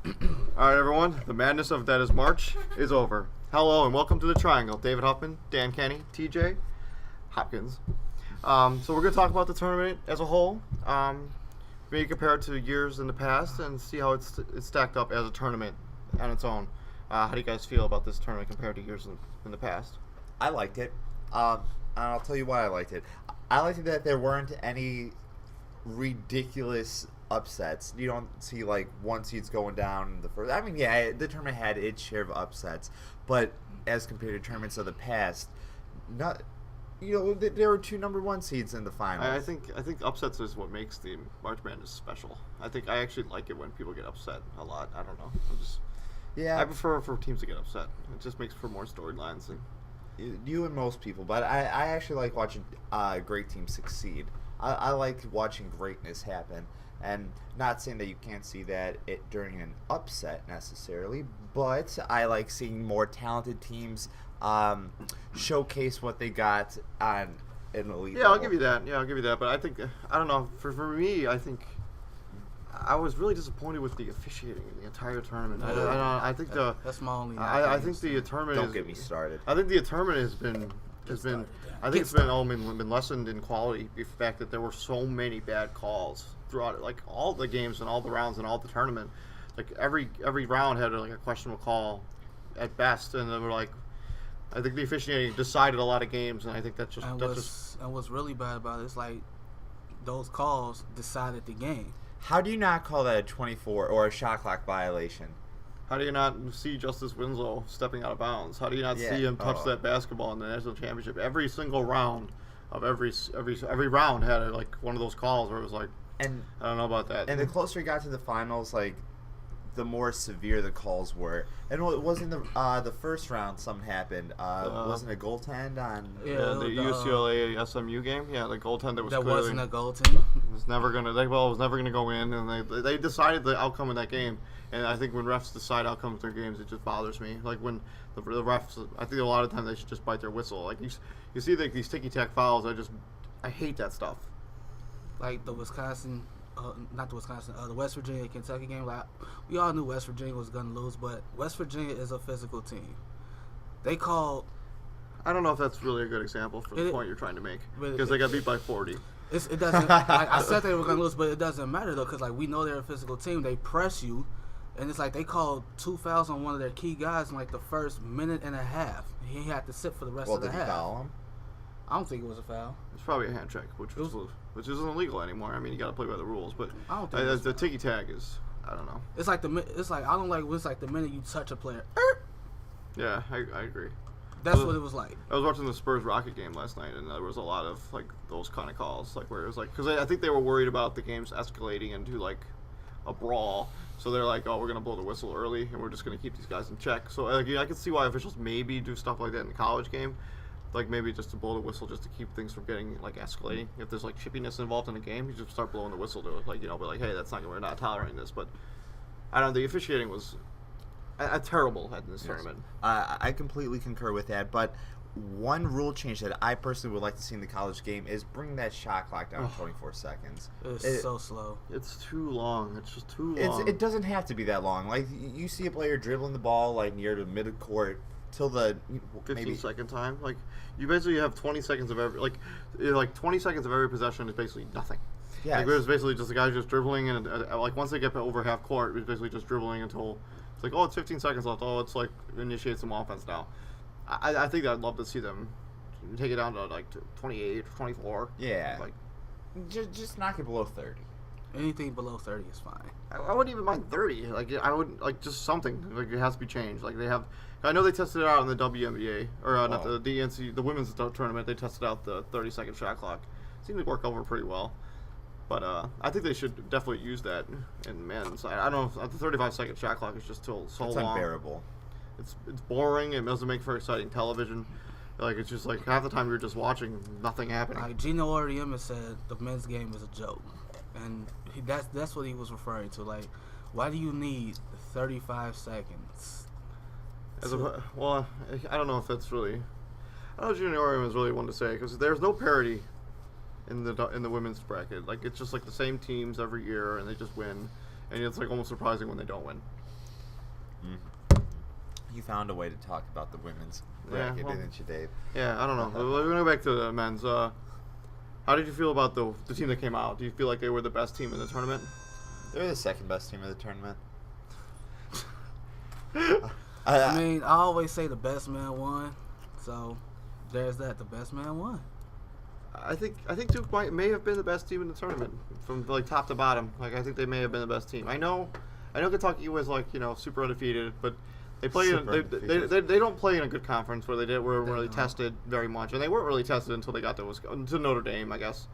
All right, everyone. The madness of that is March is over. Hello and welcome to the Triangle. David Huffman, Dan Kenny, TJ Hopkins. So we're going to talk about the tournament as a whole. Maybe compare it to years in the past and see how it's stacked up as a tournament on its own. How do you guys feel about this tournament compared to years in the past? I liked it. And I'll tell you why I liked it. I liked it that there weren't any ridiculous upsets. You don't see like one seeds going down in the first. I mean, yeah, the tournament had its share of upsets, but as compared to tournaments of the past, not. There were two number one seeds in the final. I think upsets is what makes the March Madness special. I actually like it when people get upset a lot. I don't know. I prefer for teams to get upset. It just makes for more storylines. You and most people, but I actually like watching great teams succeed. I like watching greatness happen, and not saying that you can't see that during an upset necessarily, but I like seeing more talented teams showcase what they got on an elite level. I'll give you that. But I don't know. For me, I think I was really disappointed with the officiating in the entire tournament. I think that's my only. I think the tournament. Don't get me started. I think the tournament has been. I think it's been lessened in quality. The fact that there were so many bad calls throughout, like all the games and all the rounds and all the tournament. Like every round had like a questionable call, at best, and then we're like. I think the officiating decided a lot of games, and I think that's just. And what's really bad about it is like those calls decided the game. How do you not call that a 24 or a shot clock violation? How do you not see Justice Winslow stepping out of bounds? How do you not see him touch that basketball in the national championship? Every single round of every round had like one of those calls where it was like, and I don't know about that. And the closer he got to the finals, like the more severe the calls were. And it wasn't the first round something happened. Wasn't a goaltend on the UCLA SMU game? Yeah, the goaltend that clearly, wasn't a goaltend. It was never gonna go in, and they decided the outcome of that game. And I think when refs decide outcomes of their games, it just bothers me. Like when the refs, I think a lot of times they should just bite their whistle. Like you see like these ticky-tack fouls. I hate that stuff. Like the Wisconsin. The West Virginia Kentucky game. Like we all knew West Virginia was gonna lose, but West Virginia is a physical team. They called. I don't know if that's really a good example for the point you're trying to make, because they got beat by 40. It doesn't. Like I said they were gonna lose, but it doesn't matter though, because like we know they're a physical team. They press you, and it's like they called 2 fouls on one of their key guys in like the first minute and a half. He had to sit for the rest of the half. Did he foul him? I don't think it was a foul. It's probably a hand check, which isn't illegal anymore. I mean, you got to play by the rules, but I don't think the ticky tack is. I don't know. It's like I don't like. It's like the minute you touch a player. Yeah, I agree. That's what it was like. I was watching the Spurs Rocket game last night, and there was a lot of like those kind of calls, like where it was like, because I think they were worried about the games escalating into like a brawl, so they're like, oh, we're gonna blow the whistle early, and we're just gonna keep these guys in check. So I can see why officials maybe do stuff like that in the college game. Like maybe just to blow the whistle just to keep things from getting like escalating. If there's like chippiness involved in a game, you just start blowing the whistle to like be like, hey, we're not tolerating this. But I don't know, the officiating was terrible at this tournament. I completely concur with that. But one rule change that I personally would like to see in the college game is bring that shot clock down to 24 seconds. It's so slow. It's too long. It's just too long. It doesn't have to be that long. Like you see a player dribbling the ball like near the midcourt. Till the 15-second time, like you basically have 20 seconds of every 20 seconds of every possession is basically nothing. Yeah, like, it was basically just the guys just dribbling, and like once they get over half court, it was basically just dribbling until it's like, oh, it's 15 seconds left. Oh, it's like initiate some offense now. I think I'd love to see them take it down to like 28 or 24. Yeah, like just knock it below 30. Anything below 30 is fine. I wouldn't even mind 30. Like I would like just something. Like it has to be changed. Like they have. I know they tested it out in the WNBA or not the DNC, the women's tournament. They tested out the 30-second shot clock. Seemed to work over pretty well. But I think they should definitely use that in men's. I don't know if the 35-second shot clock is just so long. It's unbearable. It's boring. It doesn't make for exciting television. Like it's just like half the time you're just watching nothing happening. Like Gino Auriemma said, the men's game is a joke, and that's what he was referring to. Like, why do you need 35 seconds? Well, I don't know if that's really. I don't know if Gino Auriemma is really one to say because there's no parity in the women's bracket. Like it's just like the same teams every year, and they just win, and it's like almost surprising when they don't win. You found a way to talk about the women's Yeah, bracket, well, didn't you, Dave? Yeah, I don't know. We're going to go back to the men's. How did you feel about the team that came out? Do you feel like they were the best team in the tournament? They're the second best team of the tournament. I mean, I always say the best man won, so there's that. The best man won. I think Duke may have been the best team in the tournament from like top to bottom. Like I think they may have been the best team. I know Kentucky was like super undefeated, but they play they don't play in a good conference where they weren't really tested very much, and they weren't really tested until they got to Notre Dame, I guess.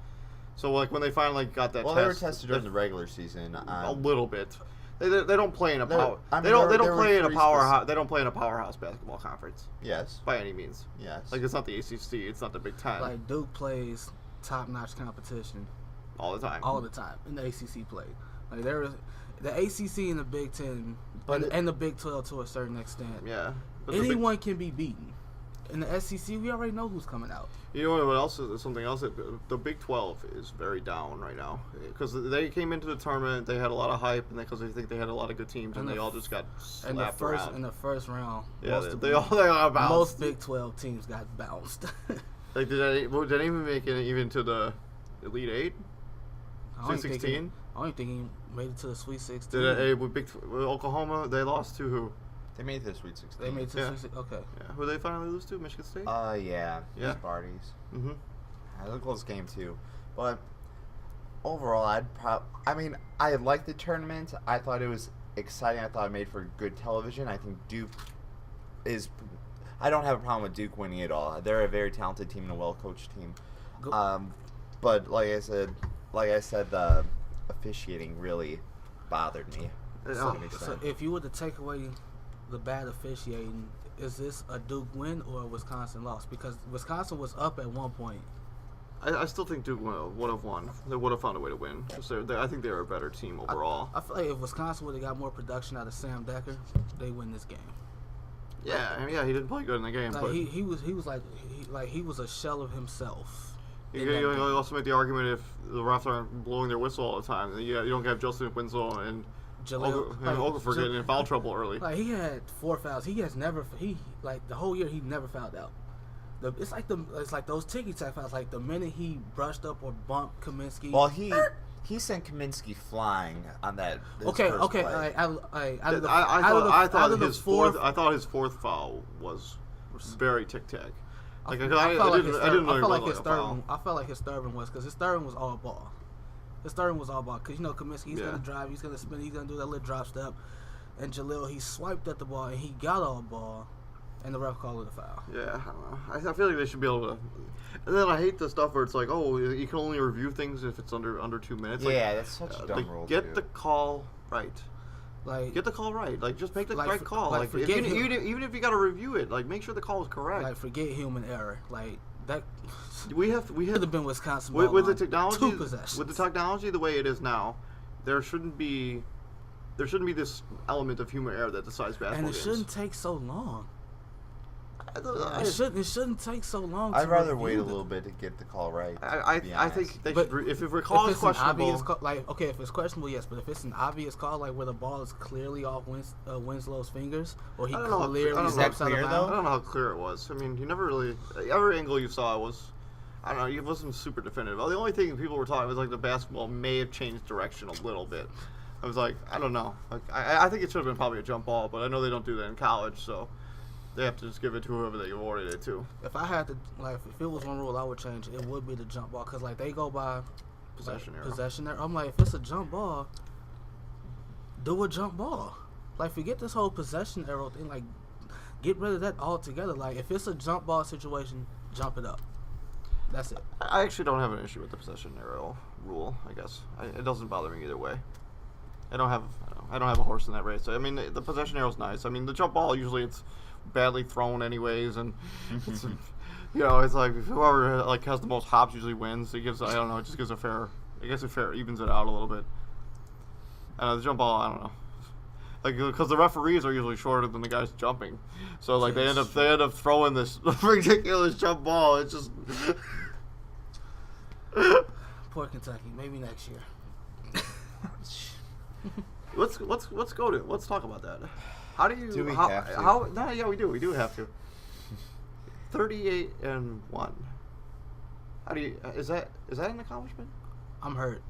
So like when they finally got that well, test, they were tested during the regular season a little bit. They don't play in a power. I mean, they don't play in a pretty powerhouse. They don't play in a powerhouse basketball conference. Yes. By any means. Yes. Like it's not the ACC. It's not the Big Ten. Like Duke plays top-notch competition all the time. All the time in the ACC play. Like there is the ACC and the Big Ten, and the Big 12 to a certain extent. Yeah. Anyone can be beaten. In the SEC, we already know who's coming out. You know what else is something else? The Big 12 is very down right now because they came into the tournament. They had a lot of hype, and because they think they had a lot of good teams, and they all just got slapped around. In the first round, yeah, they all bounced. Most Big 12 teams got bounced. Like did they even make it even to the Elite 8? Sweet 16? I don't think he made it to the Sweet 16. With Oklahoma, they lost to who? They made it to the Sweet 16. They made it to the Sweet 16. Okay. Yeah. Who they finally lose to? Michigan State? Yeah. Sparties. Mm-hmm. It was a close game too, but overall, I liked the tournament. I thought it was exciting. I thought it made for good television. I think Duke is. I don't have a problem with Duke winning it all. They're a very talented team and a well-coached team. But like I said, the officiating really bothered me. So if you were to take away the bad officiating, is this a Duke win or a Wisconsin loss? Because Wisconsin was up at one point. I still think Duke would have won. They would have found a way to win. I think they were a better team overall. I feel like if Wisconsin would have got more production out of Sam Decker, they win this game. Yeah, he didn't play good in the game. Like but he was a shell of himself. You also make the argument if the refs aren't blowing their whistle all the time, you don't have Justin Winslow and Okafor getting in foul trouble early. Like he had 4 fouls. The whole year he never fouled out. It's like those ticky-tack fouls. Like the minute he brushed up or bumped Kaminsky. Well, he sent Kaminsky flying on that. Okay. Play. I thought his fourth foul was very tic-tac. Like I didn't know I felt like his third one was because his third one was all ball. Because Kaminsky, he's gonna drive, he's gonna spin, he's gonna do that little drop step, and Jalil, he swiped at the ball and he got all ball, and the ref called it a foul. Yeah, I don't know. I feel like they should be able to. And then I hate the stuff where it's like, oh, you can only review things if it's under 2 minutes. Yeah, that's such a dumb rule. Get the call right. Get the call right. Like, just make the right call. Like even if you got to review it, like, make sure the call is correct. Like, forget human error. Like that. We have been Wisconsin with the technology. 2 possessions. With the technology the way it is now, there shouldn't be this element of human error that decides basketball games. And it shouldn't take so long. It shouldn't take so long. I'd rather wait a little bit to get the call right. I think they should. If a call is questionable, if it's questionable, yes. But if it's an obvious call, like where the ball is clearly off Winslow's fingers, or he clearly steps out of bounds. I don't know how clear it was. I mean, you never really. Every angle you saw was. I don't know. It wasn't super definitive. The only thing people were talking was like the basketball may have changed direction a little bit. I was like, I don't know. Like, I think it should have been probably a jump ball, but I know they don't do that in college, so. They have to just give it to whoever they awarded it to. If I had to, if it was one rule I would change, it would be the jump ball. Because, they go by possession error. I'm like, if it's a jump ball, do a jump ball. Forget this whole possession arrow thing. Get rid of that altogether. If it's a jump ball situation, jump it up. That's it. I actually don't have an issue with the possession arrow rule, I guess. It doesn't bother me either way. I don't have a horse in that race. I mean, the possession arrow's nice. I mean, the jump ball, usually it's badly thrown anyways, and it's it's like whoever has the most hops usually wins. It gives it just gives a fair, evens it out a little bit. The jump ball, I don't know, because the referees are usually shorter than the guys jumping, so they end up throwing this ridiculous jump ball. It's just poor Kentucky. Maybe next year. Let's talk about that. How do you? Do we how, have to? How? No, yeah, we do. We do have to. 38-1. How do you? Is that an accomplishment? I'm hurt.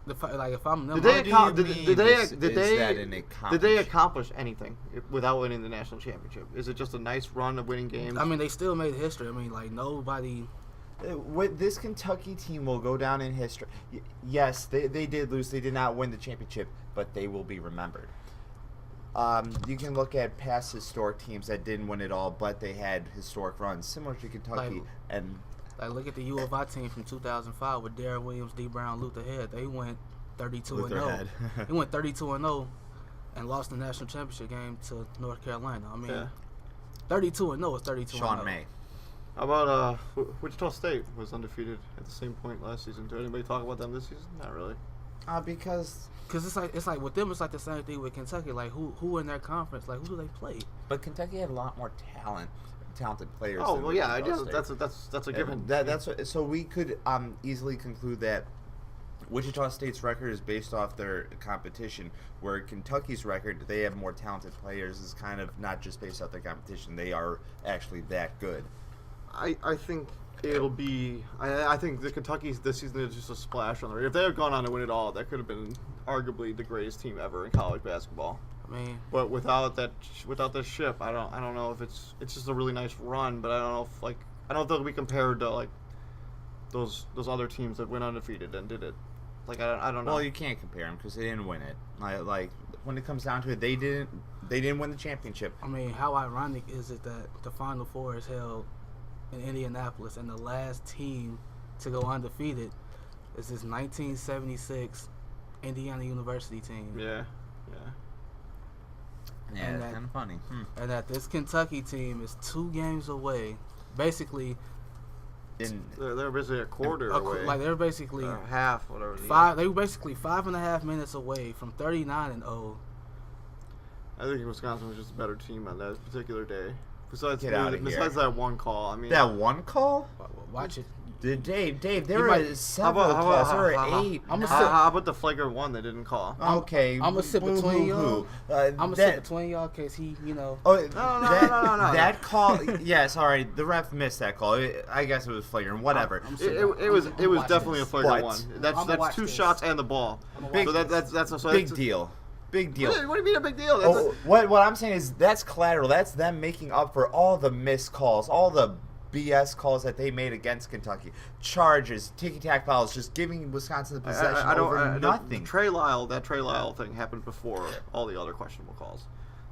If I'm them, Did they What do you did mean they is did that an did they accomplishment? accomplish anything without winning the national championship? Is it just a nice run of winning games? I mean, they still made history. I mean, like nobody. With this Kentucky team will go down in history. Yes, they did lose. They did not win the championship, but they will be remembered. You can look at past historic teams that didn't win it all, but they had historic runs, similar to Kentucky. Like, look at the U of I team from 2005 with Darren Williams, D. Brown, Luther Head. They went 32-0. They went 32-0 and lost the national championship game to North Carolina. I mean, 32-0 is 32-0. Sean May. How about Wichita State was undefeated at the same point last season? Did anybody talk about them this season? Not really. Because it's like with them, it's like the same thing with Kentucky. Like who in their conference? Like who do they play? But Kentucky had a lot more talented players. Oh than well, yeah, Wichita State. that's a given. So we could easily conclude that Wichita State's record is based off their competition, where Kentucky's record, they have more talented players, is kind of not just based off their competition. They are actually that good. I think it'll be. I think the Kentucky's this season is just a splash on the radar. If they had gone on to win it all, that could have been arguably the greatest team ever in college basketball. I mean, But without that ship, I don't know if it's just a really nice run. But I don't know if they'll be compared to like those other teams that went undefeated and did it. Like I don't know. Well, you can't compare them because they didn't win it. Like when it comes down to it, they didn't win the championship. I mean, how ironic is it that the Final Four is held in Indianapolis, and the last team to go undefeated is this 1976 Indiana University team. Yeah. Yeah, And it's that- kind of funny. And that this Kentucky team is 2 games away, basically. They're basically a quarter away. Like they're basically or half, whatever. They were basically 5.5 minutes away from 39-0. I think Wisconsin was just a better team on that particular day. Besides that one call, I mean That one call? Watch it. Dave, there were several calls. There were 8. How about the flagrant one they didn't call? Okay, I'm gonna sit between y'all. I'm gonna sit that- between y'all because he, No. That call, yeah, sorry, the ref missed that call. I guess it was flagrant. Whatever. It was definitely a flagrant one. What? That's 2 shots and the ball. So that's a Big deal. Big deal. What do you mean a big deal? What I'm saying is that's collateral. That's them making up for all the missed calls, all the BS calls that they made against Kentucky. Charges, ticky-tack fouls, just giving Wisconsin the possession over nothing. That Trey Lyle thing happened before all the other questionable calls.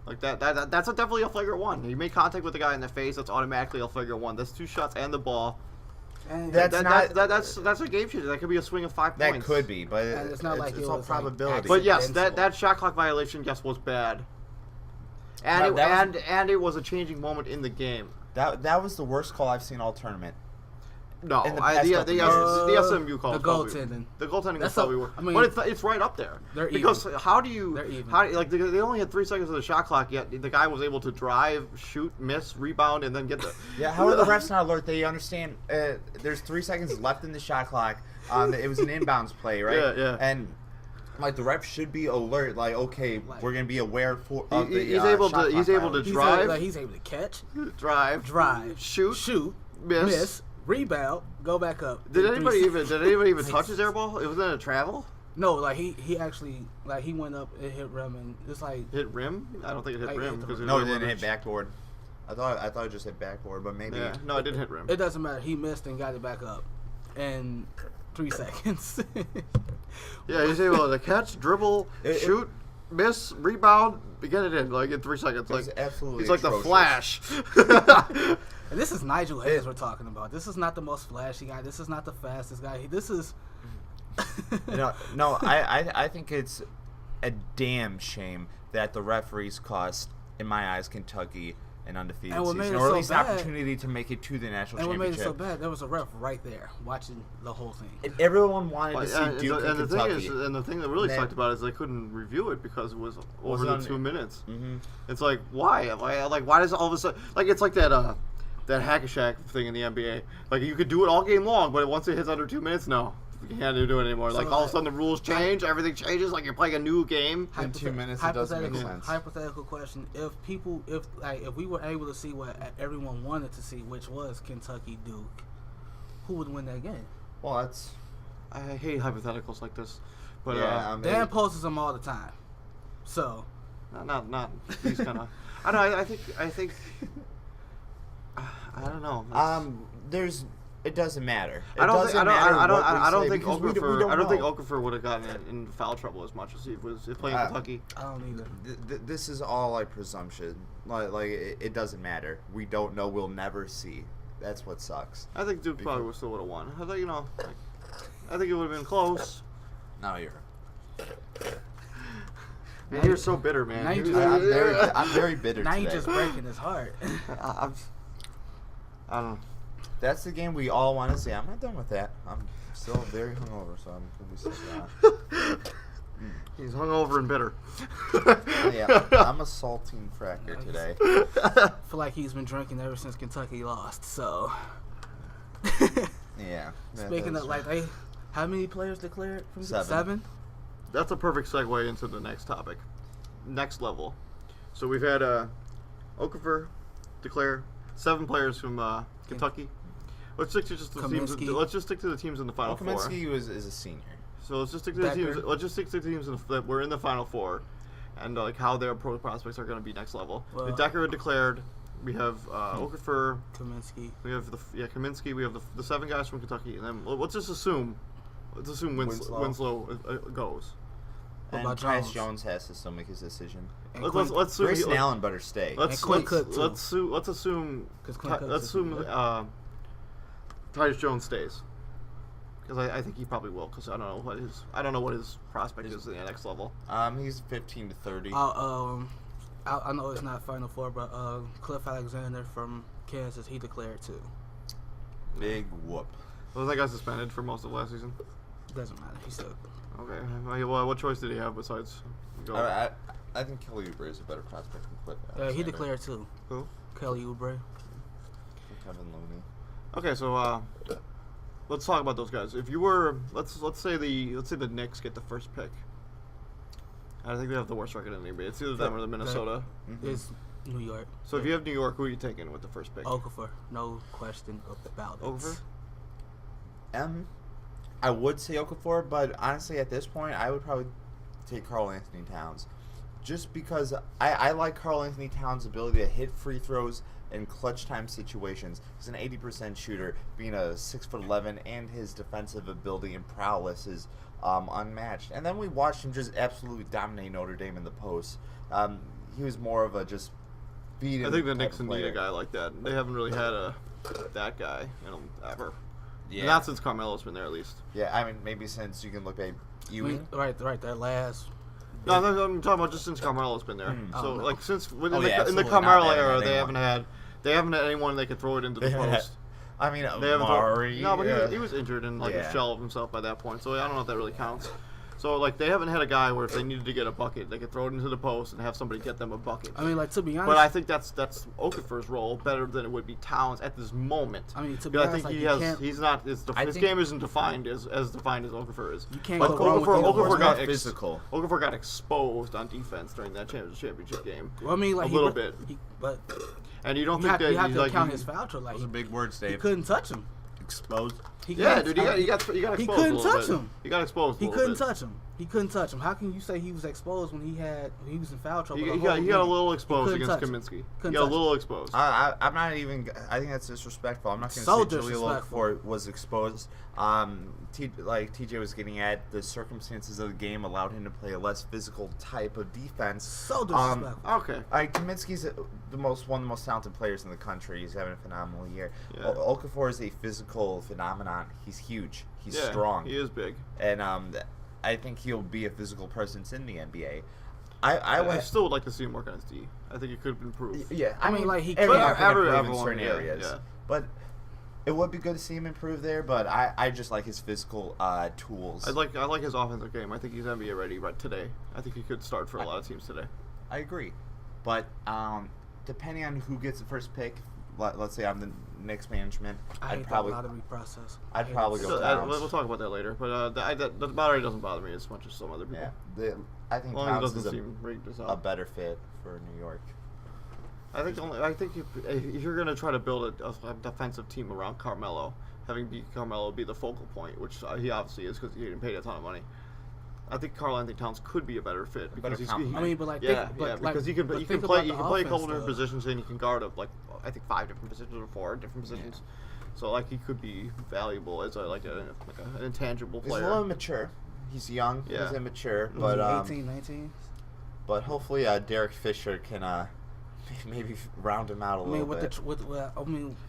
Like that's definitely a flagrant one. You make contact with the guy in the face, that's automatically a flagrant one. That's 2 shots and the ball. And That's a game changer. That could be a swing of 5 points. That could be, but And it's not like it all was, probability. But yes, accidental. that shot clock violation, was bad. And it was a changing moment in the game. That was the worst call I've seen all tournament. No, In the past couple the SMU call. the goaltending. The goaltending was That's probably a- worse. I mean, but it's right up there. They're because even. how do you? They're even. They only had 3 seconds of the shot clock, yet the guy was able to drive, shoot, miss, rebound, and then get the. Yeah, how are the refs not alert? They understand there's 3 seconds left in the shot clock. It was an inbounds play, right? Yeah. And like the ref should be alert. Like, okay, we're gonna be aware of the. He's able to. He's able to drive. He's able to catch, drive, shoot, miss, rebound, go back up. Did anybody even Six. touch his air ball? It was in a travel. No, like he actually he went up and hit rim, and it's like Hit rim? I don't think it hit Like, rim hit the because rim. No, it didn't hit backboard. I thought it just hit backboard, but maybe. Yeah, no, it didn't hit rim. it doesn't matter. He missed and got it back up in 3 seconds. Yeah, he's able to catch, dribble, shoot, miss, rebound, get it in like in 3 seconds. Like absolutely. it's like the atrocious. Flash. And this is Nigel Hayes we're talking about. This is not the most flashy guy. This is not the fastest guy. This is. No, I think it's a damn shame that the referees cost, in my eyes, Kentucky an undefeated And what season, made it or at so least bad- an opportunity to make it to the national And what made it championship. so bad, there was a ref right there watching the whole thing. And everyone wanted to see and Duke and the Kentucky. thing that really That- sucked about it is they couldn't review it because it was over the on- 2 minutes. Mm-hmm. It's like why? Why does all of a sudden it's like that hack-a-shack thing in the NBA. Like you could do it all game long, but once it hits under 2 minutes, no. you can't do it anymore. Like all of a sudden the rules change, everything changes. Like you're playing a new game. In 2 minutes, it doesn't make sense. Hypothetical question: if we were able to see what everyone wanted to see, which was Kentucky Duke, who would win that game? Well, I hate hypotheticals like this, but Dan posts them all the time. So, not these kind of. I don't know. I think. I don't know. It doesn't matter. I don't think Okafor would have gotten in foul trouble as much as he was playing Kentucky. I don't either. This is all like presumption. Like it doesn't matter. We don't know. We'll never see. That's what sucks. I think Duke probably still would have won. I think I think it would have been close. No, you're. Man, you're so bitter, man. I'm very bitter. Now today. you're just breaking his heart. I don't know. That's the game we all want to see. I'm not done with that. I'm still very hungover, so I'm gonna be sitting down. He's hungover and bitter. Yeah, I'm a saltine fracker today. I feel like he's been drinking ever since Kentucky lost. So. Yeah. Speaking of how many players declared from 7? That's a perfect segue into the next topic. Next level. So we've had Okafor declare 7 players from Kentucky. Let's stick to just the teams. Let's just stick to the teams in the final 4. Kaminsky is a senior. So let's just stick to the teams. Let's just stick to the teams that were in the final 4, and like how their pro prospects are going to be next level. Well, Decker declared. We have Okafor. Kaminsky. We have Kaminsky. We have the 7 guys from Kentucky, and then let's just assume. Let's assume Winslow goes. And Tyus Jones has to still make his decision. Let's assume Grayson Allen better stay. Let's assume Tyus Jones stays, because I think he probably will. Because I don't know what his prospect is in the next level. He's 15 to 30. I know it's not Final Four, but Cliff Alexander from Kansas, he declared too. Big whoop. Was that guy suspended for most of last season? Doesn't matter. He's still. Okay. Well, what choice did he have besides? I think Kelly Oubre is a better prospect than Cliff Alexander. He declared too. Who? Kelly Oubre. Kevin Looney. Okay, so let's talk about those guys. If you were, let's say the Knicks get the first pick. I think they have the worst record in the NBA. It's either them or the Minnesota. It's New York. So if you have New York, who are you taking with the first pick? Okafor, no question about it. Okafor? I would say Okafor, but honestly, at this point, I would probably take Karl Anthony Towns, just because I like Karl Anthony Towns' ability to hit free throws in clutch time situations. He's an 80% shooter, being a 6'11", and his defensive ability and prowess is unmatched. And then we watched him just absolutely dominate Notre Dame in the post. He was more of a just beat him. I think the Knicks need a guy like that. They haven't really had that guy ever. Yeah. Not since Carmelo's been there, at least. Yeah, I mean, maybe since you can look at Ewing. Right, that last. No, I'm talking about just since Carmelo's been there. So, no. like, since in the Carmelo era, they haven't had anyone they could throw it into the post. I mean, Murray. No, but he was injured and a shell of himself by that point. So I don't know if that really counts. So like they haven't had a guy where if they needed to get a bucket, they could throw it into the post and have somebody get them a bucket. I mean, like, to be honest, but I think that's Okafor's role better than it would be Towns at this moment. I mean, to be honest, I think his game isn't defined as defined as Okafor is. You can't go wrong with Okafor got physical. Okafor got exposed on defense during that championship game. Well, I mean, like a little bit. And you don't think that you have to count his foul trouble. Like, those are big words, Dave. He couldn't touch him. Exposed. He got exposed. He couldn't touch him. He got exposed. He couldn't touch him. He couldn't touch him. How can you say he was exposed when he was in foul trouble? He got a little exposed against Kaminsky. He got a little exposed. I'm not even. I think that's disrespectful. I'm not going to say Julia Okafor was exposed. TJ was getting at, the circumstances of the game allowed him to play a less physical type of defense. So disrespectful. Okay. Kaminsky's one of the most talented players in the country. He's having a phenomenal year. Yeah. Okafor is a physical phenomenon. He's huge. He's strong. He is big. And I think he'll be a physical presence in the NBA. I still would like to see him work on his D. I think it could improve. Yeah, I mean, like, he everyone can improve in certain areas. Yeah. But it would be good to see him improve there. But I just like his physical tools. I like his offensive game. I think he's NBA ready right today. I think he could start for a lot of teams today. I agree, but depending on who gets the first pick, let's say I'm the Knicks management, I hate that lottery process. I'd probably go Towns. We'll talk about that later. But the lottery doesn't bother me as much as some other people. Yeah, I think As long as it Towns doesn't is seem rigged as a hell. better fit for New York. I think if you're gonna try to build a defensive team around Carmelo, having Carmelo be the focal point, which he obviously is because he didn't pay a ton of money. I think Karl-Anthony Towns could be a better fit because he's. I mean, but like, because he can play a couple different positions and he can guard up like I think 5 different positions or 4 different positions. Yeah. So like he could be valuable as an intangible player. He's a little immature. He's young. Yeah. He's immature, but 18, 19. But hopefully, Derek Fisher can maybe round him out a little bit.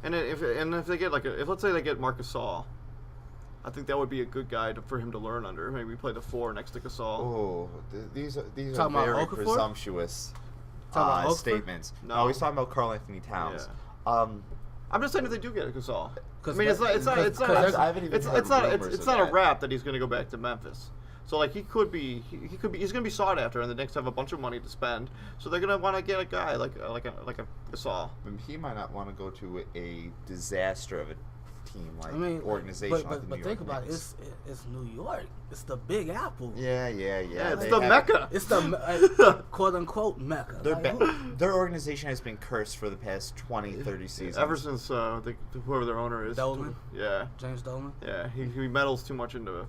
And if they get let's say they get Marc Gasol. I think that would be a good guy for him to learn under. Maybe play the 4 next to Gasol. Oh, these are talking very Okafor? Presumptuous statements. No, he's talking about Karl-Anthony Towns. Yeah. I'm just saying if they do get a Gasol. I mean, it's not a rap that he's going to go back to Memphis. So like he's going to be sought after, and the Knicks have a bunch of money to spend. So they're going to want to get a guy like a Gasol. He might not want to go to a disaster of a team organization. But think about it. It's New York. It's the Big Apple. Yeah. It's the Mecca. It's the quote unquote Mecca. Their organization has been cursed for the past 20, 30 seasons. Ever since whoever their owner is. Dolan. Yeah. James Dolan. Yeah, he meddles too much into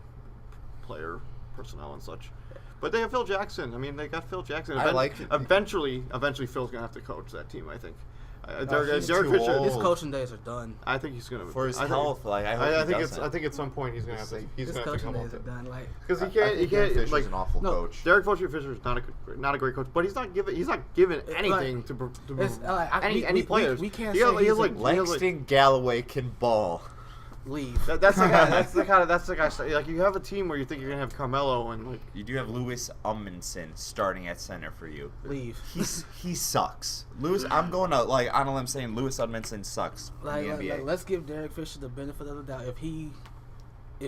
player personnel and such. But they have Phil Jackson. I mean, they got Phil Jackson. Eventually, Phil's gonna have to coach that team. I think. Derek Fisher. His coaching days are done. I think he's gonna for his health. I think at some point he's gonna have to. His coaching days are done. Because he can't. Fisher's an awful coach. Derek Fisher is not a great coach, but he's not given anything to any players. We can't say Langston Galloway can ball. Leave. That's the guy. Like you have a team where you think you're gonna have Carmelo and like you do have Louis Amundsen starting at center for you. Leave. He sucks. I'm going to on a limb saying Louis Amundsen sucks in the NBA. Let's give Derek Fisher the benefit of the doubt. If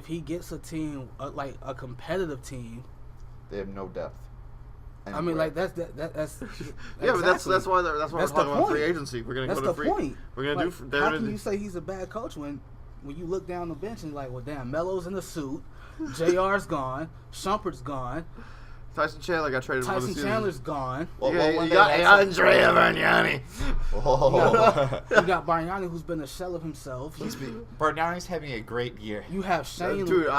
he gets a team like a competitive team, they have no depth. Anywhere. I mean, like that's yeah, but that's why we're talking about free agency. We're gonna go to free. That's the point. We're gonna do. How can you say he's a bad coach when you look down the bench and you're like, well, damn, Melo's in the suit, JR's gone, Shumpert's gone, Tyson Chandler got traded. Tyson Chandler's gone. Well, you got Andrea Bargnani. You got Bargnani, who's been a shell of himself. Bargnani's having a great year. You have Shane. Dude,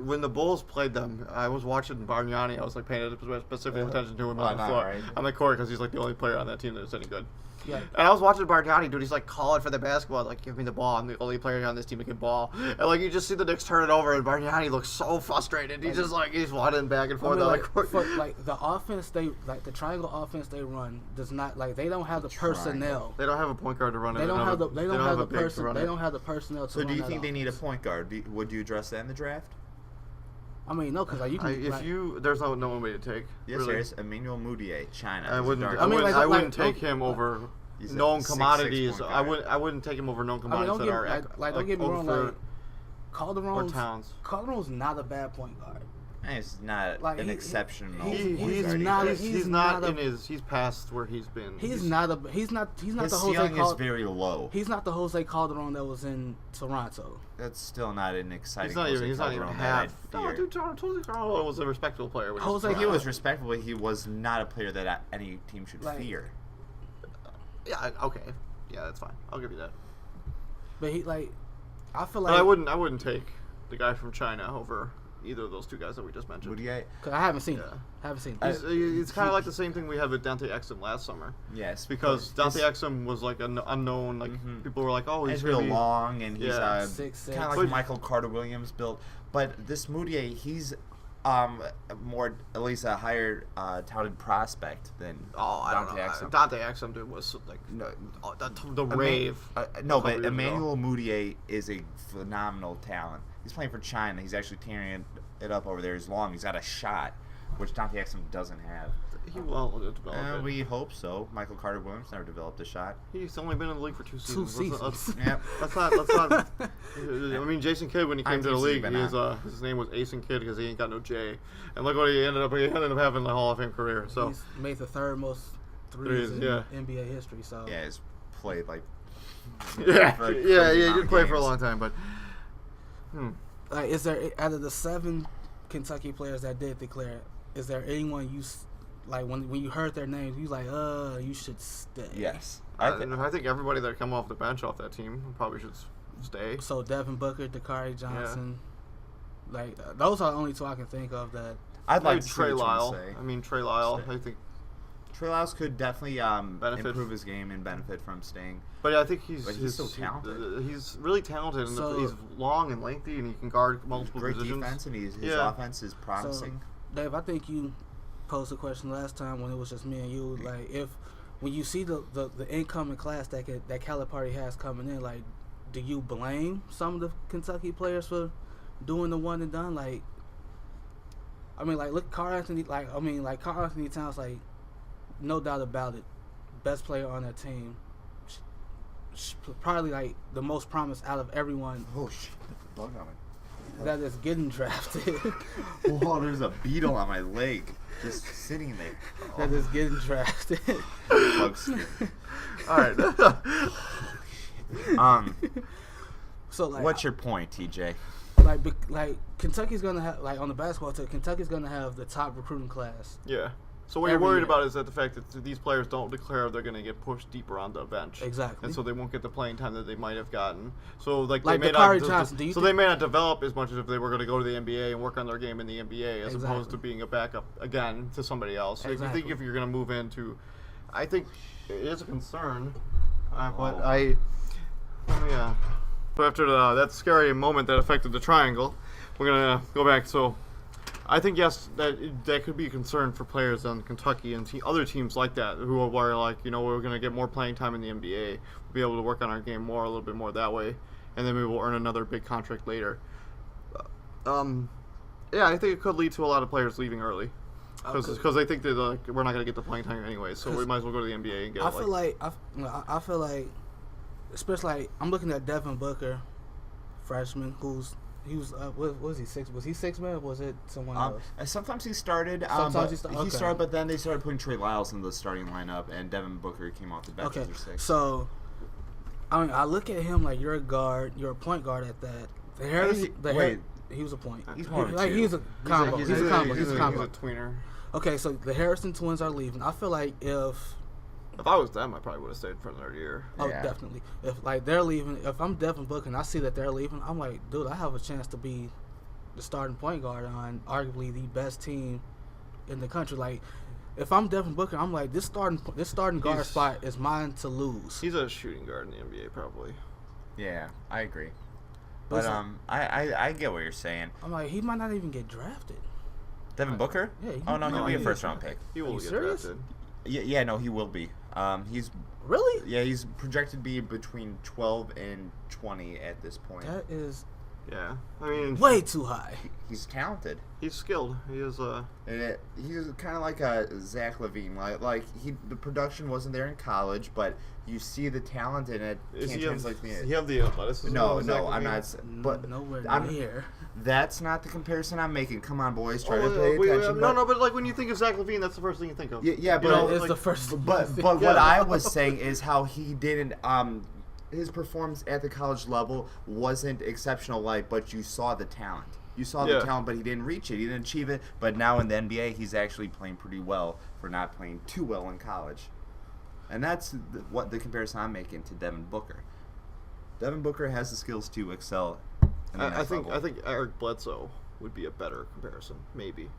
when the Bulls played them, I was watching Bargnani. I was like paying specific attention to him on the floor, on the court, because he's like the only player on that team that's any good. Yeah. And I was watching Bargnani, dude. He's like calling for the basketball, like, give me the ball. I'm the only player on this team that can ball. And like you just see the Knicks turn it over, and Bargnani looks so frustrated. He's just like he's running back and forth. The offense the triangle offense they run does not they don't have the personnel. They don't have a point guard to run it. They don't have the personnel to run it. So do you think they need a point guard? Would you address that in the draft? I mean, no, because there's no one way to take. Yes, really. There's Emmanuel Mudiay, China. I wouldn't take him over known commodities. I wouldn't take him over known commodities that are don't get me wrong. Calderon's Towns. Calderon's not a bad point guard. He's not an exceptional. He's past where he's been. He's not the Jose. Ceiling is very low. He's not the Jose Calderon that was in Toronto. That's still not an exciting. He's not even half. No, dude, Jose Calderon was a respectable player. He was respectable. He was not a player that any team should fear. Yeah. Okay. Yeah, that's fine. I'll give you that. But I feel like. But I wouldn't take the guy from China over either of those two guys that we just mentioned. Mudiay? Because I haven't seen it. It's kind of like the same thing we had with Dante Exum last summer. Yes. Because Dante Exum was like an unknown. Like people were like, oh, he's real long and he's 6'6". kind of like Michael Carter-Williams built. But this Mudiay, he's more, at least a higher touted prospect than Dante Exum. Dante Exum, dude, was like the rave. But Emmanuel Mudiay is a phenomenal talent. He's playing for China. He's actually tearing it up over there. He's long. He's got a shot, which Dante Exum doesn't have. He will develop it. We hope so. Michael Carter-Williams never developed a shot. He's only been in the league for 2 seasons. 2 seasons. Let's not. I mean, Jason Kidd, when he came to the league, his name was Asen Kidd because he ain't got no J. And look what he ended up having the Hall of Fame career. So he's made the third most threes in NBA history. So yeah, he's played like Yeah, For a yeah, crazy yeah. He amount did of play for a games. long time, but Like, is there out of the 7 Kentucky players that did declare, is there anyone like when you heard their names, you like, you should stay? Yes. I think everybody that come off the bench off that team probably should stay. So Devin Booker, Dakari Johnson, like those are the only 2 I can think of that. I'd like Maybe to see Trey what you Lyle. say. I mean, Trey Lyle. Stay. I think, Trey Lyles could definitely Benefit. improve his game and benefit from staying. but yeah, I think he's so talented. He's really talented, and So- he's long and lengthy, and he can guard multiple Great positions. defense, and his Yeah. offense is promising. So, Dave, I think you posed a question last time when it was just me and you. Like, when you see the incoming class that Calipari has coming in, like, do you blame some of the Kentucky players for doing the one and done? Like, I mean, like, look, Carl Anthony Towns, like, no doubt about it, best player on that team. Probably like the most promised out of everyone Oh shit! The bug on me. that is getting drafted. Oh, there's a beetle on my leg, just sitting there. That is getting drafted. Bug skin. All right. So like, What's your point, TJ? like Kentucky's gonna have, like, on the basketball team, Kentucky's gonna have the top recruiting class. Yeah. So what you're Every worried year. about is that the fact that these players don't declare they're going to get pushed deeper on the bench. Exactly. And so they won't get the playing time that they might have gotten. So like Like they may Dakari not. Johnson, do you so think- they may not develop as much as if they were going to go to the NBA and work on their game in the NBA, as opposed Exactly. to being a backup again to somebody else. So Exactly. if you think if you're going to move into, I think it is a concern. But Oh. yeah. So after that scary moment that affected the triangle, we're gonna go back. So I think yes, that could be a concern for players on Kentucky and other teams like that who are like, we're gonna get more playing time in the NBA. We'll be able to work on our game a little bit more that way, and then we will earn another big contract later. Yeah, I think it could lead to a lot of players leaving early because they think that we're not gonna get the playing time anyway, so we might as well go to the NBA and get. I feel like, especially like, I'm looking at Devin Booker, freshman, he was what was he, 6? Was he 6 man or was it someone else? Sometimes he started. Sometimes but okay. he started, but then they started putting Trey Lyles in the starting lineup, and Devin Booker came off the bench Okay, as their 6. so I mean, I look at him like, you're a guard, you're a point guard at that. He was a point. He's more of a like, two. he's a combo. He's a combo. He's a combo. tweener. Okay, so the Harrison twins are leaving. I feel like if I was them, I probably would have stayed for another year. Oh, Yeah. definitely. If like they're leaving, if I'm Devin Booker and I see that they're leaving, I'm like, dude, I have a chance to be the starting point guard on arguably the best team in the country. Like, if I'm Devin Booker, I'm like, this starting guard spot is mine to lose. He's a shooting guard in the NBA, probably. Yeah, I agree. But Listen. I get what you're saying. I'm like, he might not even get drafted. Devin Booker? Yeah. Oh no, he'll be a he- first round pick. He will you get serious? drafted. Yeah, no, he will be. He's Really? he's projected to be between 12 and 20 at this point. That is Yeah, I mean, way too high. He's talented. he's skilled. He is He's kind of like a Zach LaVine. Like the production wasn't there in college, but you see the talent in it. Does Can't he have, translate does the he have the athleticism? No, of Zach I'm LaVine? not. But Nowhere I'm, near. that's not the comparison I'm making. Come on, boys, try to Oh, pay attention. no, but like when you think of Zach LaVine, that's the first thing you think of. Yeah, but You know, That is like- the first. But Yeah. what I was saying is how he didn't. His performance at the college level wasn't exceptional, but you saw the talent. You saw the Yeah. talent, but he didn't reach it. He didn't achieve it. But now in the NBA, he's actually playing pretty well for not playing too well in college. And that's what the comparison I'm making to Devin Booker. Devin Booker has the skills to excel. In the I next think level. I think Eric Bledsoe would be a better comparison, maybe.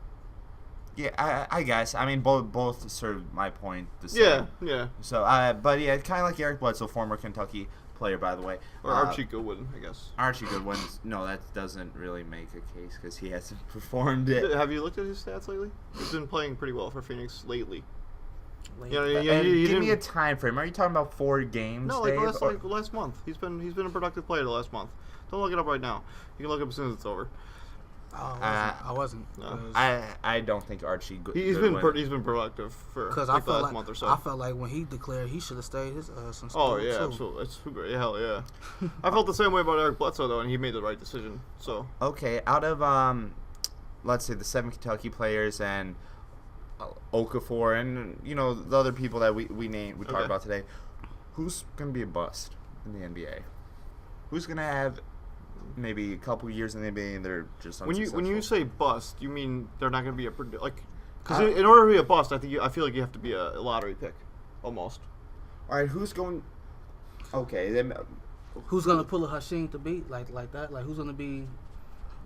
Yeah, I guess. I mean, both serve my point the same. Yeah. So, but yeah, kind of like Eric Bledsoe, former Kentucky player, by the way. Or Archie Goodwin, I guess. Archie Goodwin. No, that doesn't really make a case because he hasn't performed it. Have you looked at his stats lately? He's been playing pretty well for Phoenix lately. Like, Yeah, And he give me a didn't- time frame. Are you talking about 4 games? No, like Dave? last month. He's been a productive player the last month. Don't look it up right now. You can look it up as soon as it's over. I wasn't. No. I don't think Archie He's Goodwin. been productive for Because like I the felt last like month or so. I felt like when he declared, he should have stayed his ass in school. Oh yeah, too. absolutely. It's super, hell yeah. I felt the same way about Eric Bledsoe though, and he made the right decision. So Okay, out of let's say the 7 Kentucky players and Okafor and the other people that we talked Okay. about today, who's gonna be a bust? in the NBA? Who's gonna have maybe a couple years in the NBA and they're just When unsuccessful? you say bust, you mean they're not going to be like because I- in order to be a bust, I feel like you have to be a lottery pick, almost. All right, who's going? Okay, then. Who's gonna pull a Hashim to beat like that? Like who's gonna be?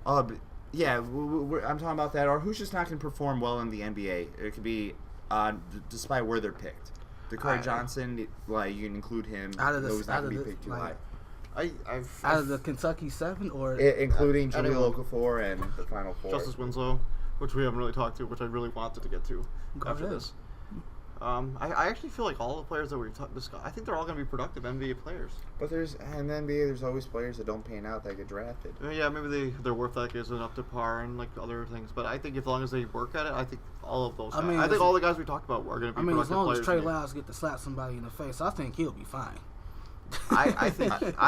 But yeah, I'm talking about that. Or who's just not going to perform well in the NBA? It could be, despite where they're picked. Dakari Johnson, like you can include him. Out of though he's not out going of to be the- picked too like- high. Out of the Kentucky 7 or Including Jahlil anyone. Okafor and the Final Four. Justice Winslow, which we haven't really talked to, which I really wanted to get to Go after ahead. this. I actually feel like all the players that we've discussed, I think they're all going to be productive NBA players. But in the NBA, there's always players that don't pan out that get drafted. Yeah, maybe their worth ethic isn't up to par and like other things, but I think as long as they work at it, I think all of those. I Guys, mean, I think as- all the guys we talked about are going to be I mean, as productive long as players. Trey in the- Lyles get to slap somebody in the face, I think he'll be fine. I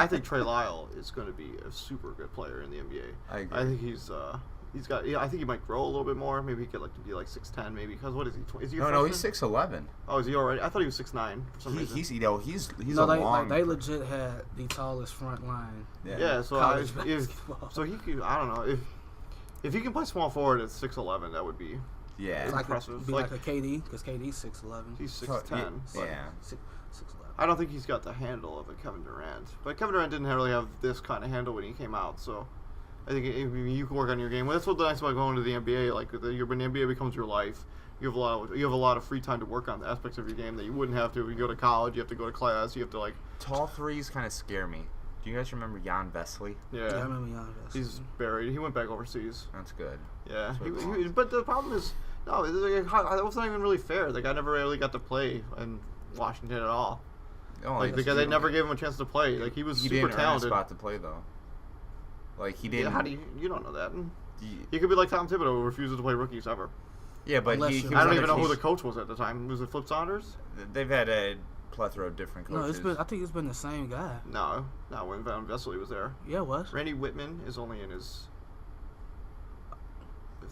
think Trey Lyle is going to be a super good player in the NBA. I agree. I think he's got. Yeah, I think he might grow a little bit more. Maybe he could be like 6'10", maybe. Because what is he? Is he? A No, freshman? he's 6'11". Oh, is he already? I thought he was 6'9" for some reason. He's No, a they long. they legit had the tallest front line. Yeah, so College basketball. so he could. I don't know if he can play small forward at 6'11", that would be. Yeah. It's like impressive. be Like- like a KD because KD's 6'11". He's So, 6'10". but yeah. 6'11". I don't think he's got the handle of a Kevin Durant. But Kevin Durant didn't really have this kind of handle when he came out, so I think you can work on your game. Well, that's what's nice about going to the NBA. Like when the NBA becomes your life, you have a lot of free time to work on the aspects of your game that you wouldn't have to. When you go to college, you have to go to class. You have to Tall threes kind of scare me. Do you guys remember Jan Vesley? Yeah, I remember Jan Vesley. He's buried. He went back overseas. That's good. Yeah, That's what he wants. but the problem is, no, that was not even really fair. The guy never really got to play in Washington at all. Oh, Like the guy, they never gave him a chance to play. Like he was He super didn't earn a talented. spot to play though. Like he didn't. Yeah, how do you don't know that? He- He could be like Tom Thibodeau, who refuses to play rookies ever. yeah, but Unless he you're- was I don't on even a know who team- the coach was at the time. Was it Flip Saunders? They've had a plethora of different No, coaches. I think it's been the same guy. No, not when Van Vesely was there. Yeah, it was. Randy Whitman is only in his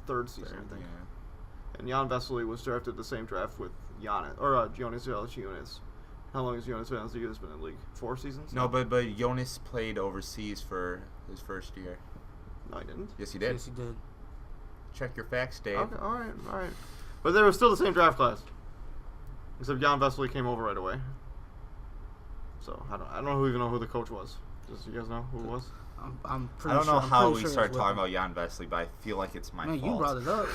third season, I think. Yeah. And Jan Vesely was drafted the same draft with Jonas Valanciunas. How long has Jonas Valanciunas been in the league? 4 seasons? No, but Jonas played overseas for his first year. No, he didn't. Yes, he did. Yes, he did. Check your facts, Dave. Okay, all right. But they were still the same draft class, except Jan Vesely came over right away. So I don't know who the coach was. Does you guys know who it was? I'm I pretty don't sure. know I'm how pretty we sure started it's talking Whitman. about Jan Vesley, but I feel like it's my Man, fault. you brought it up.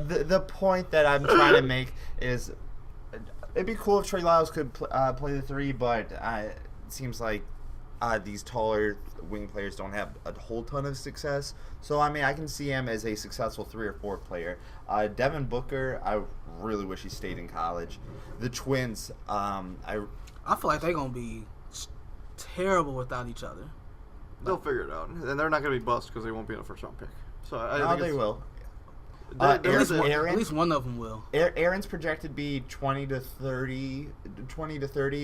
The point that I'm trying to make is it'd be cool if Trey Lyles could play the three, but it seems like these taller wing players don't have a whole ton of success. So, I mean, I can see him as a successful 3 or 4 player. Devin Booker, I really wish he stayed in college. The Twins, I feel like they're gonna be terrible without each other. They'll figure it out, and they're not going to be bust because they won't be in the first round pick. So I no, think they it's- will. There- there Aaron- is a- Aaron- At least one of them will. Aaron's projected to be 20 to 30,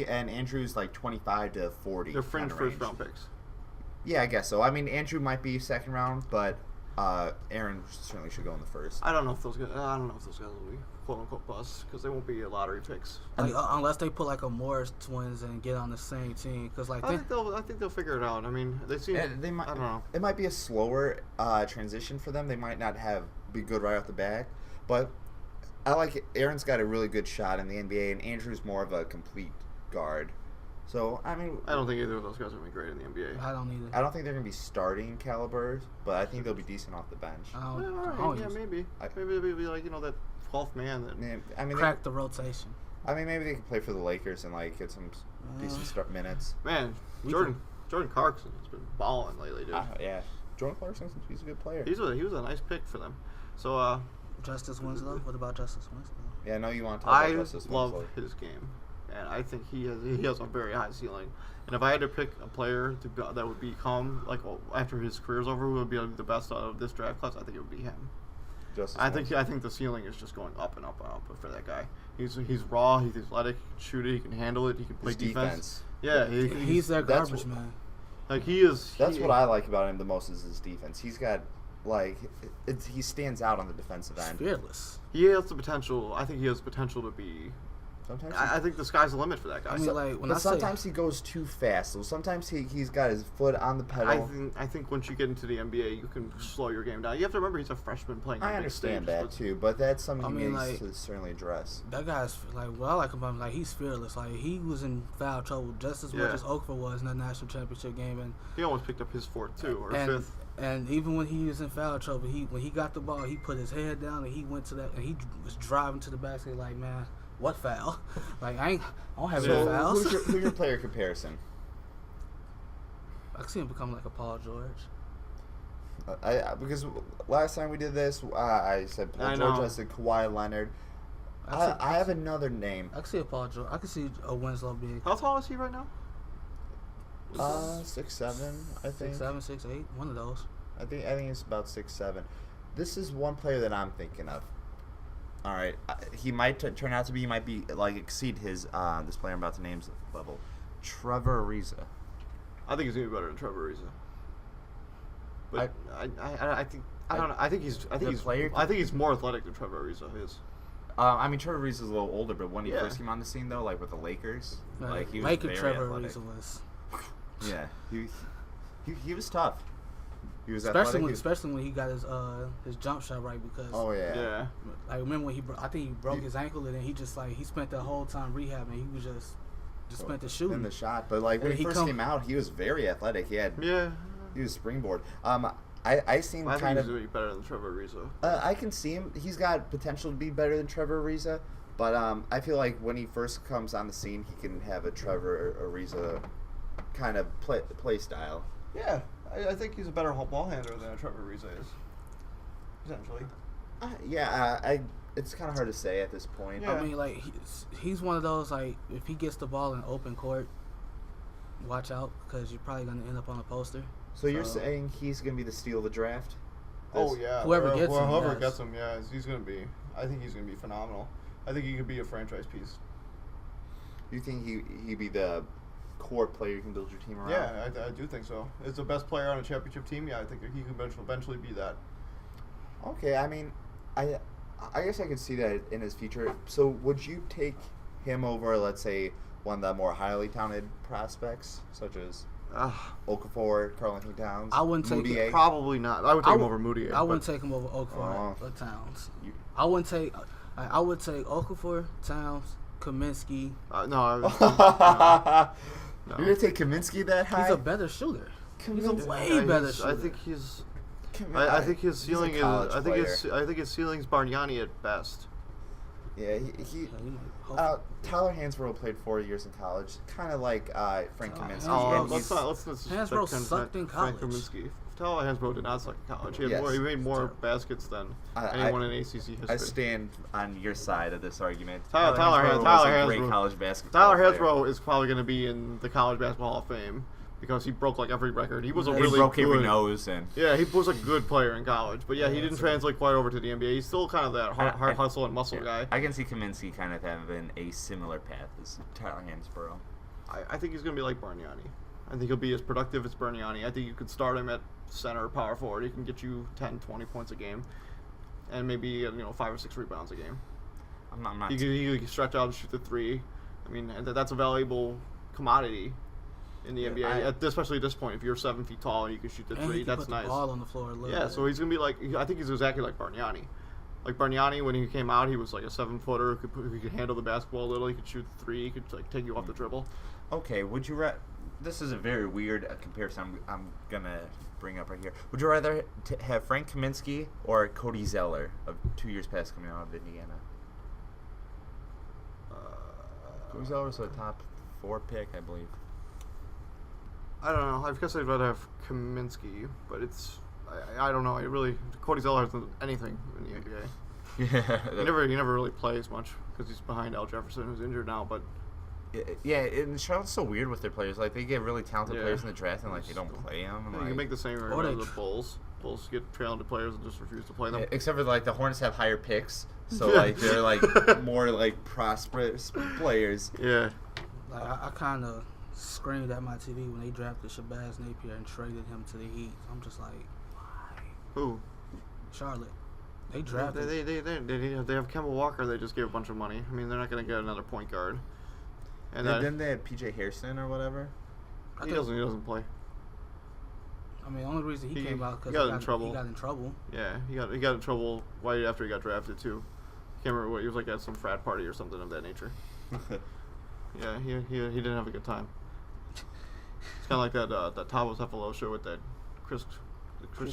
and Andrew's like 25 to 40. They're fringe kinda first range. round picks. Yeah, I guess so. I mean, Andrew might be second round, but Aaron certainly should go in the first. I don't know if those guys will be quote unquote bust because they won't be lottery picks. Like, unless they put like a Morris twins and get on the same team, because like I think they'll figure it out. I mean, they seem. They might. I don't know. It might be a slower transition for them. They might not be good right off the bat, but I like it. Aaron's got a really good shot in the NBA, and Andrew's more of a complete guard. So I mean, I don't think either of those guys are going to be great in the NBA. I don't either. I don't think they're gonna be starting calibers, but I think they'll be decent off the bench. I don't, Well, all I right, don't yeah, use- maybe. I- Maybe they'll be like that 12th man. That I mean, crack the rotation. maybe they could play for the Lakers and like get some decent start minutes. man, We Jordan Clarkson has been balling lately, dude. Yeah, Jordan Clarkson, he's a good player. He was a nice pick for them. So Justice Winslow. What about Justice Winslow? Yeah, I know you want to talk I about Justice love Winslow. his game, and I think he has a very high ceiling. And if I had to pick a player that would become after his career's over, who would be the best out of this draft class, I think it would be him. Justice I Winslow. think the ceiling is just going up and up and up for that guy. He's raw. He's athletic. He can shoot it. He can handle it. He can play His defense. Yeah, He's their that's garbage what- man. like he is. That's what I like about him the most is his defense. He's got he stands out on the defensive He's end. fearless. He has the potential. I think he has the potential to be Sometimes I think the sky's the limit for that guy. I mean, like when but I sometimes say, he goes too fast. So sometimes he's got his foot on the pedal. I think once you get into the NBA, you can slow your game down. You have to remember he's a freshman playing. On I big understand stages, that but too, but that's something I he mean, needs like, to certainly address. that guy's like, what I like about him, like he's fearless. Like he was in foul trouble just as much as Okafor was in the national championship game, and He almost picked up his fourth too, or and, fifth. And even when he was in foul trouble, when he got the ball, he put his head down and he went to that, and he was driving to the basket like, man, what foul? Like I don't have any fouls. Who's your player comparison? I can see him becoming like a Paul George. Because last time we did this, I said Paul George. I said Kawhi Leonard. I have another name. I can see a Paul George. I can see a Winslow being How tall is he right now? 6'7", I think. 6'7", 6'8", one of those. I think it's about 6'7". This is one player that I'm thinking of. All right, he might turn out to be. He might be like exceed his this player I'm about to name's level. Trevor Ariza. I think he's gonna be better than Trevor Ariza. But I think I don't know. I think he's more athletic than Trevor Ariza is. I mean, Trevor Ariza is a little older, but when he first came on the scene, though, like with the Lakers, like he was Laker very Trevor athletic. Ariza was. Yeah, he was tough. He was especially when he got his jump shot right because. Oh yeah. I remember when I think he broke his ankle and then he just like he spent the whole time rehabbing. He was just spent the shooting. And the shot, but like when he first came out, he was very athletic. He was springboard. I seen I kind think of he's better than Trevor Ariza. I can see him. He's got potential to be better than Trevor Ariza, but I feel like when he first comes on the scene, he can have a Trevor Ariza kind of play style. Yeah, I think he's a better ball handler than Trevor Ariza is. Essentially. It's kind of hard to say at this point. I mean, like he's one of those like if he gets the ball in open court, watch out because you're probably gonna end up on a poster. So you're saying he's gonna be the steal of the draft? Whoever gets him, he's gonna be. I think he's gonna be phenomenal. I think he could be a franchise piece. You think he'd be the core player you can build your team around? Yeah, I do think so. As the best player on a championship team, I think he can eventually be that. Okay, I mean, I guess I could see that in his future. So would you take him over, let's say, one of the more highly talented prospects, such as Okafor, Karl-Anthony Towns? I wouldn't take Mudiay? Probably not. I would take him over Mudiay. I wouldn't take him over Okafor or Towns. I would take Okafor, Towns, Kaminsky. No. You're gonna take Kaminsky that high? He's a better shooter. He's a way better shooter. I think he's. I think his ceiling is. I think his ceiling's Bargnani at best. Yeah, Tyler Hansbrough played 4 years in college, kind of like Frank Kaminsky. Let's Hansbrough sucked in college. Frank Kaminsky. Tyler Hansbrough did not suck in college. He made more baskets than anyone in ACC history. I stand on your side of this argument. Tyler Hansbrough was a great college basketball player. player. Hansbrough is probably going to be in the college basketball Hall of Fame because he broke like every record. He was a really broke good. Every nose and he was a good player in college, but he didn't translate quite over to the NBA. He's still kind of that hard hustle and muscle guy. I can see Kaminsky kind of having a similar path as Tyler Hansbrough. I think he's going to be like Bargnani. I think he'll be as productive as Bargnani. I think you could start him at center or power forward. He can get you 10, 20 points a game, and maybe 5 or 6 rebounds a game. I'm not. He can stretch out and shoot the three. I mean, that's a valuable commodity in the NBA, especially at this point. If you're 7 feet tall and you can shoot the three, that's put nice. The ball on the floor a little bit. So he's gonna be like. I think he's exactly like Bargnani. Like Bargnani, when he came out, he was like a 7-footer. He could handle the basketball a little. He could shoot the three. He could take you off the dribble. Okay, would you this is a very weird comparison I'm gonna bring up right here. Would you rather have Frank Kaminsky or Cody Zeller of 2 years past coming out of Indiana? Cody Zeller was a top 4 pick, I believe. I don't know. I guess I'd rather have Kaminsky, but it's I don't know. Cody Zeller hasn't done anything in the NBA. Yeah, he never really plays much because he's behind Al Jefferson, who's injured now. But yeah, and Charlotte's so weird with their players. Like they get really talented players in the draft, and like they don't play them. You can make the same argument with the Bulls. Bulls get talented players and just refuse to play them. Except for like the Hornets have higher picks, so like they're like more like prosperous players. Yeah. Like I kind of screamed at my TV when they drafted Shabazz Napier and traded him to the Heat. I'm just like, why? Who? Charlotte. They drafted. They have Kemba Walker. They just gave a bunch of money. I mean, they're not going to get another point guard. And then they had PJ Hairston or whatever. He doesn't play. I mean, the only reason he came out because he got in trouble. He got in trouble. Yeah, he got in trouble right after he got drafted too. Can't remember what he was like at some frat party or something of that nature. Yeah, he didn't have a good time. It's kind of like that Tabo Cephalou show with that Chris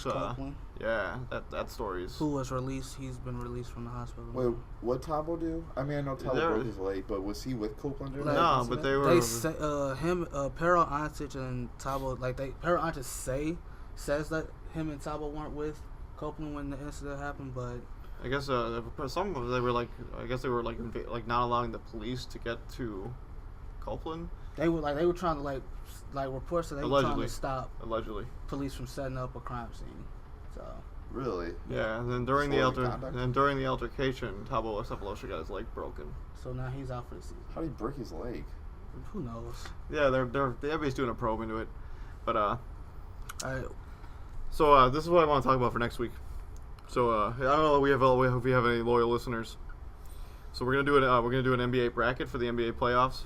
Copeland. Yeah, that story is. Who was released? He's been released from the hospital. Wait, what Tabo do? I mean, I know Tabo broke his leg, but was he with Copeland? Or No, but they were. They say, Pero Antic and Tabo, Pero Antic says that him and Tabo weren't with Copeland when the incident happened, but I guess some of them, they were like not allowing the police to get to Copeland. They were trying to reports that they were trying to stop police from setting up a crime scene. So really? Yeah, and then during the altercation, Tabo Cephalou got his leg broken. So now he's out for the season. How did he break his leg? Who knows? Yeah, everybody's doing a probe into it, but All right. So this is what I want to talk about for next week. So I don't know if we have any loyal listeners. So we're gonna do an NBA bracket for the NBA playoffs.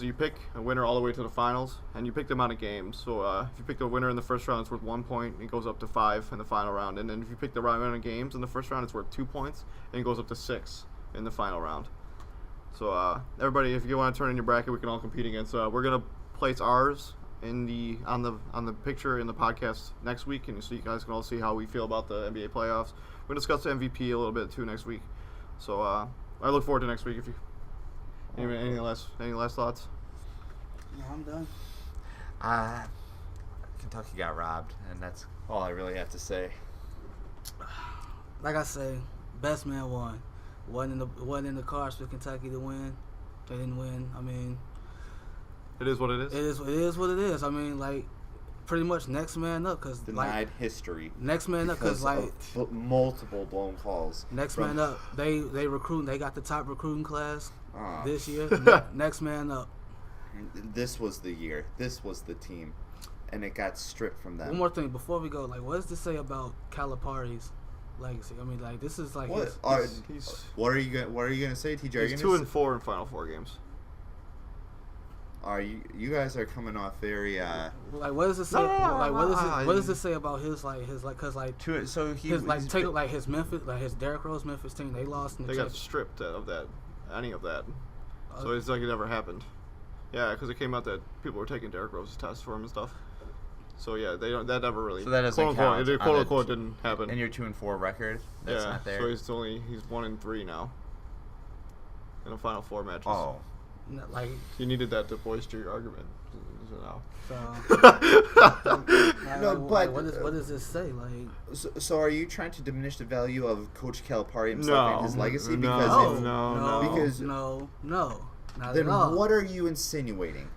You pick a winner all the way to the finals, and you pick the amount of games. So if you pick the winner in the first round, it's worth 1 point. It goes up to 5 in the final round. And then if you pick the right amount of games in the first round, it's worth 2 points, and it goes up to 6 in the final round. So everybody, if you want to turn in your bracket, we can all compete against. We're gonna place ours on the picture in the podcast next week, and so you guys can all see how we feel about the NBA playoffs. We're gonna discuss the MVP a little bit too next week. So I look forward to next week. If you any last thoughts? No, I'm done. Kentucky got robbed, and that's all I really have to say. Like I say, best man won. Wasn't in the cards for Kentucky to win. They didn't win. I mean, it is what it is. It is what it is. I mean, pretty much next man up because denied history. Next man up because multiple blown calls. Next man up. They recruiting. They got the top recruiting class this year. Next man up. This was the year. This was the team, and it got stripped from them. One more thing before we go. What does this say about Calipari's legacy? I mean, this is what are you gonna say, TJ? He's 2-4 in Final Four games. Are you guys are coming off very what does it say? What does it say about his his Memphis, his Derrick Rose Memphis team? They lost. They got stripped of any of that. So it's like it never happened. Yeah, because it came out that people were taking Derrick Rose's tests for him and stuff. So yeah, that never really. So that doesn't count. Quote unquote didn't happen. And your 2-4 record. That's not there. So he's 1-3 now. In the Final Four matches. Oh. You needed that to bolster your argument. What does this say? So are you trying to diminish the value of Coach Calipari himself and his legacy? No. Then what are you insinuating?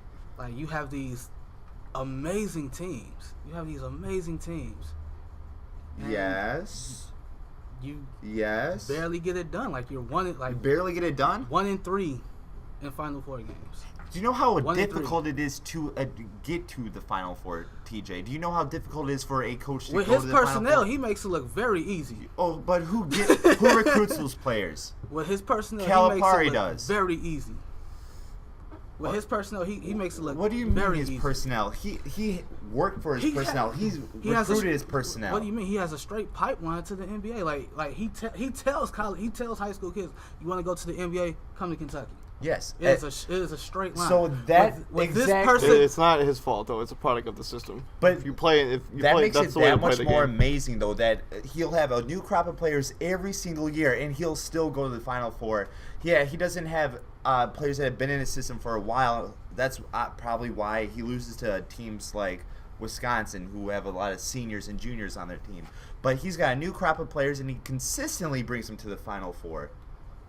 You have these amazing teams. Yes. You yes. barely get it done. You're barely get it done. 1-3 in Final Four games. Do you know how difficult it is to get to the Final Four, TJ? Do you know how difficult it is for a coach to go to the Final Four? With his personnel, he makes it look very easy. Oh, but who recruits those players? With his personnel, Calipari he makes it look does. Very easy. With his personnel, he makes it look very easy. What do you mean his personnel? He worked for his personnel. He recruited his personnel. What do you mean? He has a straight pipeline to the NBA. He tells high school kids, you want to go to the NBA, come to Kentucky. Yes, it is a straight line. So that with exactly, this person, it's not his fault though. It's a product of the system. But that makes it that much more amazing though that he'll have a new crop of players every single year, and he'll still go to the Final Four. Yeah, he doesn't have players that have been in his system for a while. That's probably why he loses to teams like Wisconsin, who have a lot of seniors and juniors on their team. But he's got a new crop of players, and he consistently brings them to the Final Four.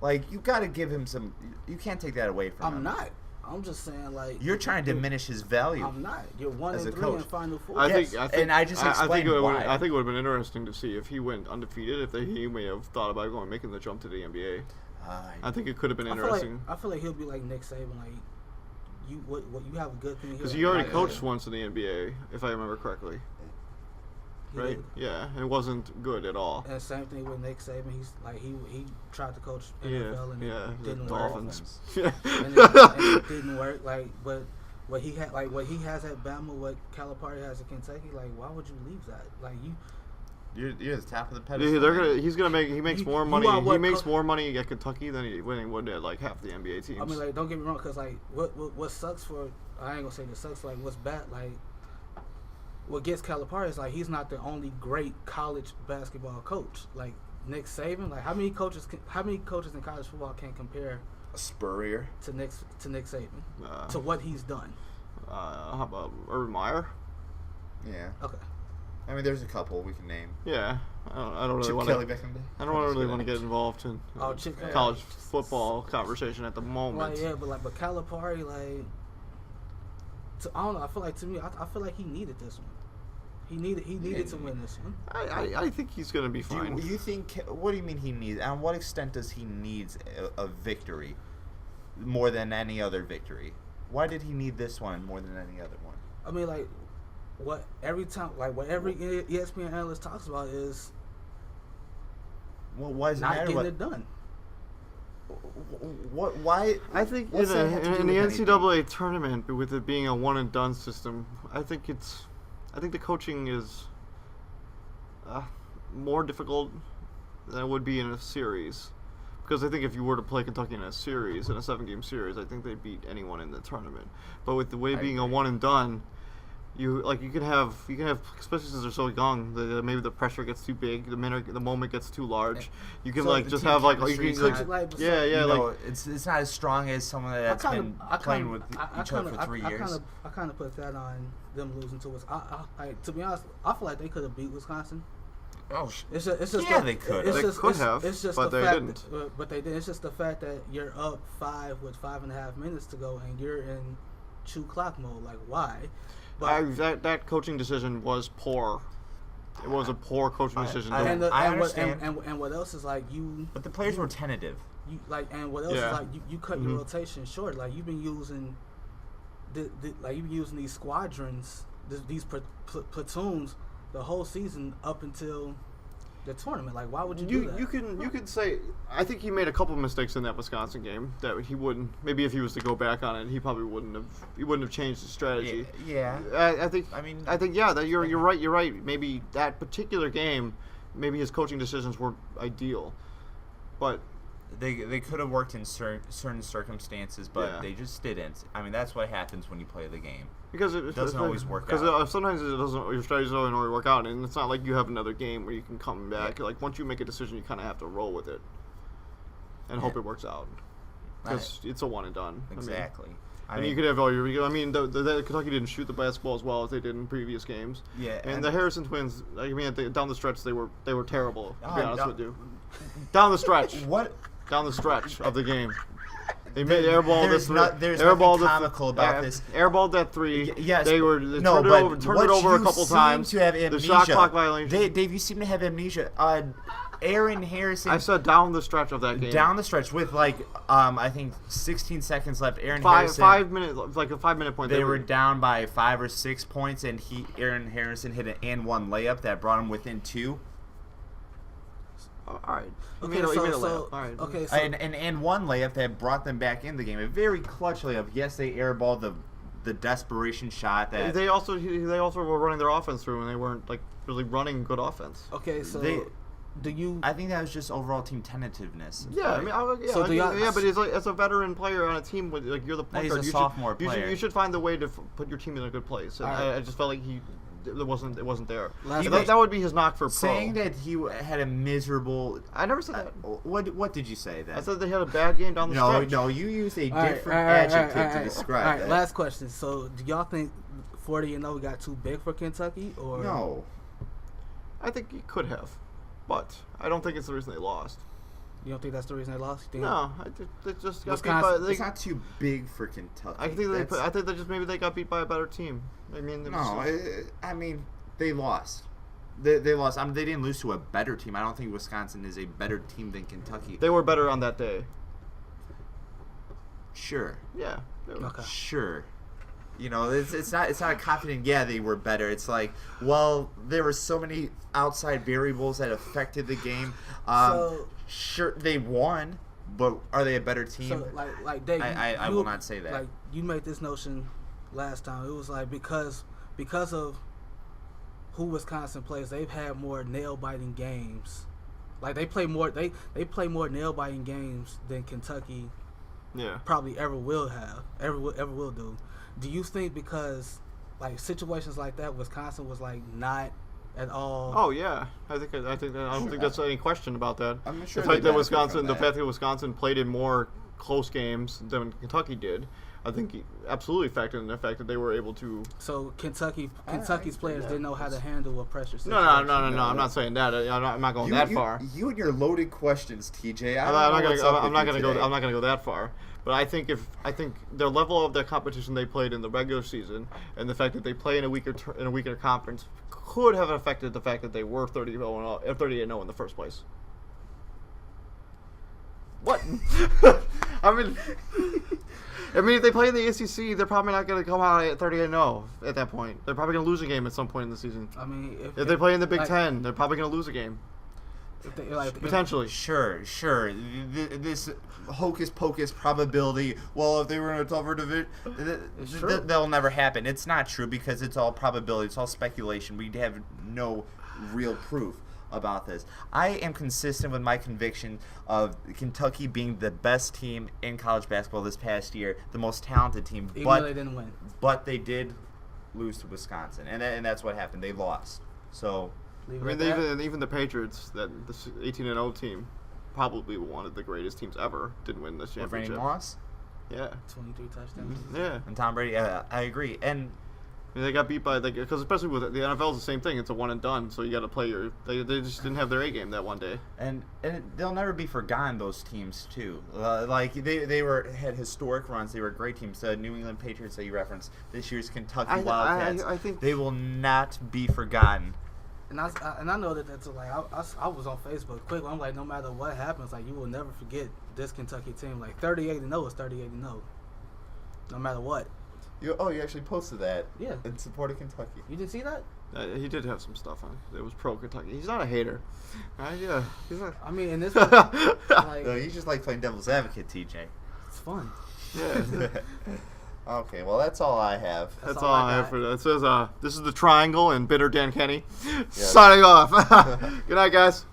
You got to give him some. You can't take that away from him. I'm not. I'm just saying, you're trying to diminish his value. I'm not. You're 1-3 in Final Four. I think, and I just explained why. I think it would have been interesting to see if he went undefeated. He may have thought about making the jump to the NBA. I think it could have been interesting. I feel like he'll be like Nick Saban. You have a good thing. Because he already coached once in the NBA, if I remember correctly. right? Yeah, and it wasn't good at all. And same thing with Nick Saban. He's like he tried to coach Yeah, NFL and yeah, it the didn't Dolphins. work. And it didn't work. Like, but what he has at Bama, what Calipari has at Kentucky, like, why would you leave that? Like, You're the top of the pedestal. Yeah, he makes more money. are He makes more money at Kentucky than he would at like half the NBA teams. I mean, like, don't get me wrong, because like what sucks for, I ain't gonna say this sucks. Like, what's bad, like, what gets Calipari is like he's not the only great college basketball coach. Like Nick Saban, like how many coaches in college football can compare Spurrier to Nick Saban to what he's done? How about Urban Meyer? Yeah. Okay. I mean, there's a couple we can name. Yeah, I don't really Chip want Kelly to. back in the day. I don't really want to get involved in college football conversation at the moment. Like, yeah, but Calipari, like, I don't know. I feel like to me, I feel like he needed this one. He needed to win this one. I think he's gonna be fine. You think? What do you mean he needs? And what extent does he need a victory more than any other victory? Why did he need this one more than any other one? I mean, like, what every ESPN analyst talks about is well, why does it not matter? getting it done. What? Why? I think in the NCAA tournament, with it being a one and done system, I think the coaching is more difficult than it would be in a series. Because I think if you were to play Kentucky in a series, in a 7-game series, I think they'd beat anyone in the tournament. But with the way being a one and done, you can have, especially since they're so young, maybe the pressure gets too big, the moment gets too large. You can just have it's not as strong as someone that's been playing with each other for 3 years. I kind of put that on them losing to us. To be honest, I feel like they could have beat Wisconsin. Oh, it's just they could. They could have, but they didn't. But they didn't. It's just the fact that you're up 5 with 5.5 minutes to go, and you're in chew clock mode. Like, why? But that coaching decision was poor. It was a poor coaching decision. I understand. And what else is like you? But the players were tentative. You like, and what else is like you cut your rotation short. Like you've been using, these squadrons, these platoons, the whole season up until the tournament. Like, why would you do that? You can say, I think he made a couple of mistakes in that Wisconsin game that he wouldn't. Maybe if he was to go back on it, he probably wouldn't have changed his strategy. Yeah. I think that you're right. You're right. Maybe that particular game, maybe his coaching decisions were ideal, but they could have worked in certain circumstances, but they just didn't. I mean, that's what happens when you play the game. Because it doesn't always work out. Because sometimes it doesn't. Your strategies don't always work out, and it's not like you have another game where you can come back. Yeah. Like once you make a decision, you kind of have to roll with it, and hope it works out. Because it's a one and done. Exactly. You could have all your. I mean, the Kentucky didn't shoot the basketball as well as they did in previous games. Yeah. And the Harrison twins. I mean, down the stretch, they were terrible. To be honest with you. Down the stretch. What? Down the stretch of the game. They made airball this. There's nothing comical about this. Airballed that three. Yes. They turned it over a couple times. To have amnesia. The shot clock violation. Dave, you seem to have amnesia. Aaron Harrison. I said down the stretch of that game. Down the stretch with I think 16 seconds left. Harrison. 5 minutes, like a 5-minute point. They were down by 5 or 6 points, and Aaron Harrison hit an and one layup that brought him within 2. All right. Okay, all right. Okay, so and one layup that brought them back in the game. A very clutch layup. Yes, they airballed the desperation shot that they also were running their offense through, and they weren't really running good offense. Okay, so I think that was just overall team tentativeness. Yeah, right? I mean, but as a veteran player on a team with you're the point guard. He's a sophomore player. You should find a way to put your team in a good place. And I just felt like it wasn't there. That would be his knock for pro. Saying that he had a miserable. I never said that. What did you say then? I said they had a bad game down the stretch. No, you used a different adjective to describe that. All right, last question. So, do y'all think 40-0 got too big for Kentucky, or no? I think he could have, but I don't think it's the reason they lost. You don't think that's the reason they lost? No, they just got beat by. It's not too big for Kentucky. I think they just maybe they got beat by a better team. I mean, they lost. They lost. I mean, they didn't lose to a better team. I don't think Wisconsin is a better team than Kentucky. They were better on that day. Sure. Yeah. Okay. Sure. You know, it's not a confident. Yeah, they were better. It's like, well, there were so many outside variables that affected the game. Sure, they won, but are they a better team? So like Dave, I will not say that. Like you made this notion last time. It was like because of who Wisconsin plays, they've had more nail biting games. Like they play more nail biting games than Kentucky. Yeah. Probably ever will do. Do you think because like situations like that, Wisconsin was like not at all? Oh yeah, I don't think that's any question about that. I'm sure the fact they that benefit from the that. fact that Wisconsin played in more close games than Kentucky did, I think absolutely factored in the fact that they were able to. So Kentucky's players yeah. didn't know how to handle a pressure situation. No. I'm not saying that. I'm not going that far. You and your loaded questions, TJ. I'm not gonna go that far. But I think the level of the competition they played in the regular season and the fact that they play in a weaker conference could have affected the fact that they were 38-0 in the first place. What? I mean, if they play in the ACC, they're probably not going to come out at 38-0 at that point. They're probably going to lose a game at some point in the season. I mean, if they play in the Big Ten, they're probably going to lose a game. Potentially. Sure. This hocus pocus probability. Well, if they were in a tougher division, that'll never happen. It's not true because it's all probability. It's all speculation. We have no real proof about this. I am consistent with my conviction of Kentucky being the best team in college basketball this past year, the most talented team. Even though they didn't win. But they did lose to Wisconsin, and that's what happened. They lost. So. I mean, even the Patriots, that the 18-0 team, probably one of the greatest teams ever, didn't win this championship. With Randy Moss? Yeah. 23 touchdowns. Yeah. And Tom Brady, I agree. And I mean, they got beat by because especially with the NFL is the same thing. It's a one and done, so you got to play They just didn't have their A game that one day. And they'll never be forgotten. Those teams too. Like they had historic runs. They were great teams. The New England Patriots that you referenced, this year's Kentucky Wildcats. I think they will not be forgotten. And I know that's like I was on Facebook quick. I'm like, no matter what happens, like you will never forget this Kentucky team. Like 38-0 is 38-0, no matter what. You actually posted that. Yeah. In support of Kentucky. You didn't see that? he did have some stuff on. It was pro Kentucky. He's not a hater. Yeah. He's not. I mean, in this one, like, No, you just like playing devil's advocate, TJ. it's fun. Yeah. Okay, well that's all I have. That's all I have for that. It says, this is the Triangle and Bitter Dan Kenny. Yeah. Signing off. Good night, guys.